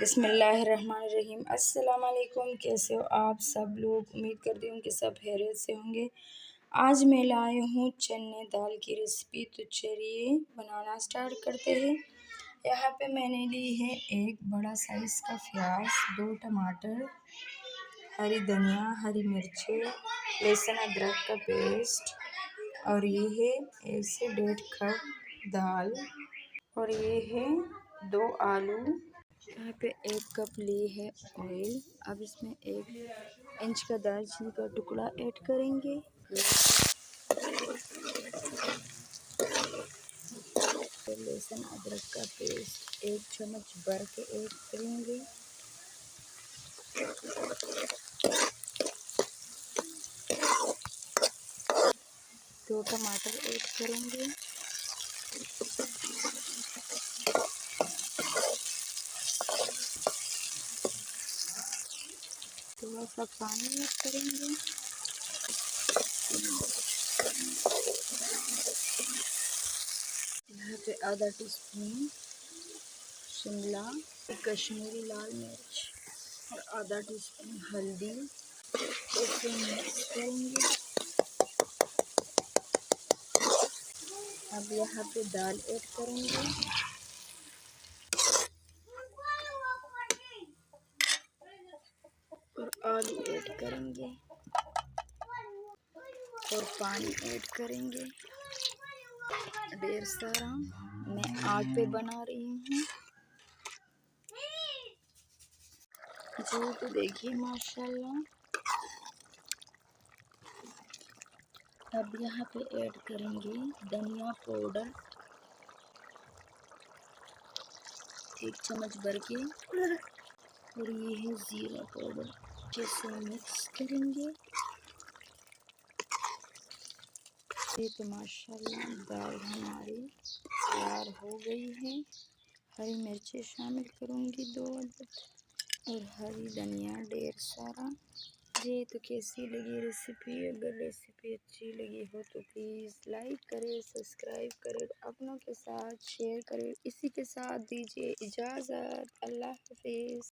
बिस्मिल्लाहिर्रहमानिर्रहीम। अस्सलाम वालेकुम। कैसे हो आप सब लोग? उम्मीद करती हूँ कि सब खैरियत से होंगे। आज मैं लाई हूँ चने दाल की रेसिपी, तो चलिए बनाना स्टार्ट करते हैं। यहाँ पे मैंने ली है एक बड़ा साइज़ का प्याज, 2 टमाटर, हरी धनिया, हरी मिर्ची, लहसुन अदरक का पेस्ट, और ये है ऐसे 1.5 कप दाल, और ये है 2 आलू। यहाँ पे 1 कप ली है ऑयल। अब इसमें 1 इंच का दालचीनी का टुकड़ा ऐड करेंगे। लहसुन अदरक का पेस्ट 1 चम्मच भर के ऐड करेंगे। दो टमाटर ऐड करेंगे। थोड़ा सा पानी ऐड करेंगे। यहाँ पे आधा टीस्पून शिमला कश्मीरी लाल मिर्च और आधा टीस्पून हल्दी, इसे मिक्स करेंगे। अब यहाँ पे दाल ऐड करेंगे और आलू ऐड करेंगे और पानी ऐड करेंगे ढेर सारा। मैं आग पे बना रही हूँ जी, तो देखिए माशाल्लाह। अब यहाँ पे ऐड करेंगे धनिया पाउडर 1 चम्मच भर के, और ये है जीरा पाउडर। जिसे मिक्स करेंगे। ये तो माशाल्लाह दाल हमारी तैयार हो गई है। हरी मिर्चें शामिल करूँगी 2 अदद, और हरी धनिया ढेर सारा। जी, तो कैसी लगी रेसिपी? अगर रेसिपी अच्छी लगी हो तो प्लीज़ लाइक करें, सब्सक्राइब करें, अपनों के साथ शेयर करें। इसी के साथ दीजिए इजाज़त। अल्लाह हाफिज़।